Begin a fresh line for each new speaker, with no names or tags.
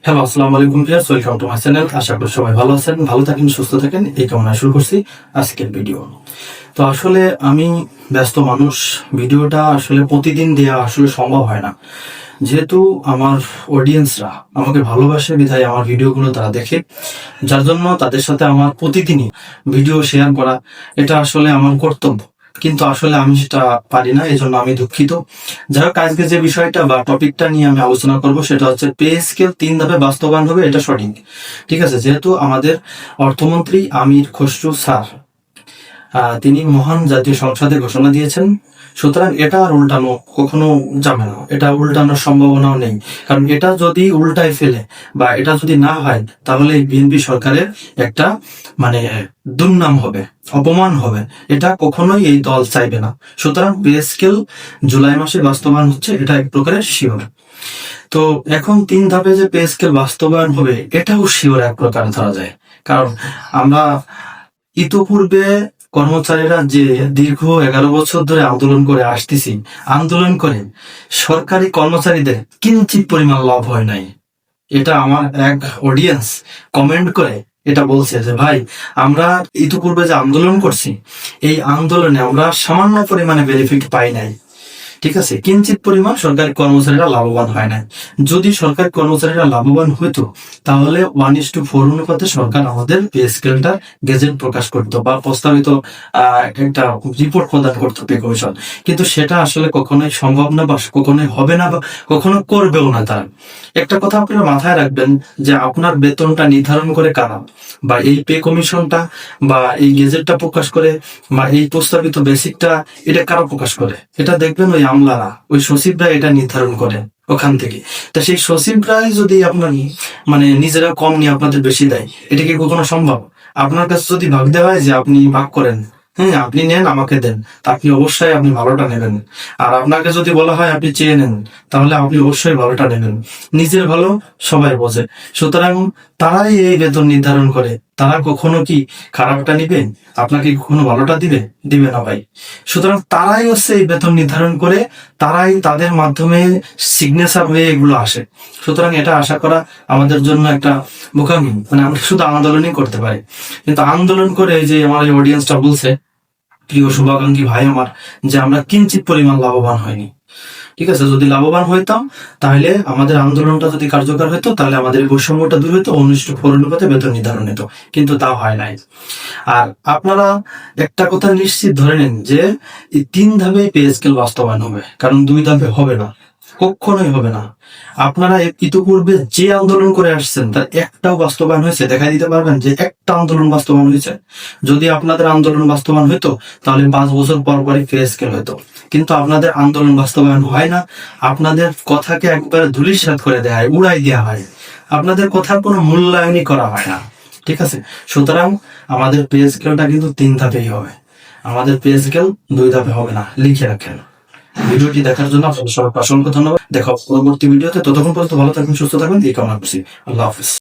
Hello, আসসালামু আলাইকুম viewers, welcome to my channel. আশা করি সবাই ভালো আছেন, ভালো থাকেন, সুস্থ থাকেন, এই কামনায় শুরু করছি আজকের ভিডিও। তো আসলে আমি ব্যস্ত মানুষ, ভিডিওটা আসলে প্রতিদিন দেওয়া আসলে সম্ভব হয় না। যেহেতু আমার অডিয়েন্সরা আমাকে ভালোবাসে বিধায় আমার ভিডিওগুলো তারা দেখে, যার জন্য তাদের সাথে আমার প্রতিদিনই ভিডিও শেয়ার করা এটা আসলে আমার কর্তব্য। কিন্তু আসলে আমি সেটা পারি না, এই জন্য আমি দুঃখিত। যাই হোক, আজকে যে বিষয়টা বা টপিকটা নিয়ে আমি আলোচনা করব সেটা হচ্ছে পে স্কেল 3 ধাপে বাস্তবায়ন হবে, এটা সঠিক। ঠিক আছে, যেহেতু আমাদের অর্থমন্ত্রী আমির খসরু স্যার তিনি মহান জাতীয় সংসদে ঘোষণা দিয়েছেন, সুতরাং এটা আর উল্টানো কখনো যাবে না, এটা উল্টানোর সম্ভাবনাও নেই। কারণ এটা যদি উল্টায় ফেলে বা এটা যদি না হয়, তাহলে এই বিএনপি সরকারের একটা মানে দুর্নাম হবে, অপমান হবে, এটা কখনোই এই দল চাইবে না। সুতরাং পে স্কেল জুলাই মাসে বাস্তবায়ন হচ্ছে, এটা এক প্রকারের শিওর। তো এখন 3 ধাপে যে পে স্কেল বাস্তবায়ন হবে, এটাও শিওর এক প্রকার ধরা যায়। কারণ আমরা ইতোপূর্বে কর্মচারীরা যে দীর্ঘ 11 বছর ধরে আন্দোলন করে আসতেছি, আন্দোলন করে সরকারি কর্মচারীদের কিঞ্চিত পরিমাণ লাভ হয় নাই। এটা আমার এক অডিয়েন্স কমেন্ট করে এটা বলছে যে ভাই, আমরা ইতিপূর্বে যে আন্দোলন করছি, এই আন্দোলনে আমরা সামান্য পরিমাণে বেনিফিট পাই নাই। ঠিক আছে, কিঞ্চিত পরিমাণ সরকারি কর্মচারীরা লাভবান হয় না। যদি সরকারি কর্মচারীরা লাভবান হইতো, তাহলে 1:4 অনুপাতে সরকার আমাদের পে স্কেলটা গেজেট প্রকাশ করতো বা প্রস্তাবিত একটা রিপোর্ট প্রদান করতো পে কমিশন। কিন্তু সেটা আসলে কখনোই সম্ভব না বা কখনোই হবে না বা কখনো করবেও না তারা। একটা কথা আপনারা মাথায় রাখবেন যে আপনার বেতনটা নির্ধারণ করে কারা, বা এই পে কমিশনটা বা এই গেজেটটা প্রকাশ করে বা এই প্রস্তাবিত বেসিকটা এটা কারা প্রকাশ করে, এটা দেখবেন ওই আমলারা, ওই সচিবরা এটা নির্ধারণ করে ওখান থেকে। তা সেই সচিবরাই যদি আপনার নিজেরা কম নিয়ে আপনাদের বেশি দেয়, এটা কি কখনো সম্ভব? আপনার কাছে যদি ভাগ দেওয়া হয় যে আপনি ভাগ করেন, হ্যাঁ আপনি নেন আমাকে দেন, তা আপনি অবশ্যই আপনি ভালোটা নেবেন। আর আপনাকে যদি বলা হয় আপনি চেয়ে নেন, তাহলে আপনি অবশ্যই ভালোটা নেবেন। নিজের ভালো সবাই বোঝে। সুতরাং তারাই এই বেতন নির্ধারণ করে, তারা কখনো কি খারাপটা নিবে? আপনাকে কখনো ভালোটা দিবে? দিবে না ভাই। সুতরাং তারাই হচ্ছে এই বেতন নির্ধারণ করে, তারাই তাদের মাধ্যমে সিগনেচার হয়ে এগুলো আসে। সুতরাং এটা আশা করা আমাদের জন্য একটা বোকামি। আমরা শুধু আন্দোলনই করতে পারি, কিন্তু আন্দোলন করে যে আমার এই অডিয়েন্সটা বলছে, প্রিয় শুভাকাঙ্ক্ষী ভাই আমার, যে আমরা কিঞ্চিত পরিমাণ লাভবান হয়নি। ঠিক আছে, যদি লাভবান হইতাম তাহলে আমাদের আন্দোলনটা যদি কার্যকর হতো, তাহলে আমাদের বৈষম্যটা দূর হতো, 1:4 অনুপাতে বেতন নির্ধারণ হতো। কিন্তু তা হয় নাই। আর আপনারা একটা কথা নিশ্চিত ধরে নেন যে এই 3 ধাপে পে স্কেল বাস্তবায়ন হবে, কারণ 2 ধাপে হবে না, কখনোই হবে না। আপনারা ইতিপূর্বে যে আন্দোলন করে আসছেন তার একটাও বাস্তবায়ন হয়েছে? দেখাই দিতে পারবেন যে একটা আন্দোলন বাস্তবায়ন হয়েছে? যদি আপনাদের আন্দোলন বাস্তবায়ন হইতো, তাহলে 5 বছর পর পরই পে স্কেল হইতো। কিন্তু আপনাদের আন্দোলন বাস্তবায়ন হয় না, আপনাদের কথাকে একবারে ধূলিসাৎ করে দেওয়া হয়, উড়াই দেওয়া হয়, আপনাদের কথার কোনো মূল্যায়নই করা হয় না। ঠিক আছে, সুতরাং আমাদের পে স্কেলটা কিন্তু 3 ধাপেই হবে, আমাদের পে স্কেল 2 ধাপে হবে না, লিখে রাখেন। ভিডিওটি দেখার জন্য আপনাদের সবাইকে অসংখ্য ধন্যবাদ। দেখা হবে পরবর্তী ভিডিওতে, ততক্ষণ পর্যন্ত ভালো থাকবেন, সুস্থ থাকবেন, এই কামনা করছি। আল্লাহ হাফিজ।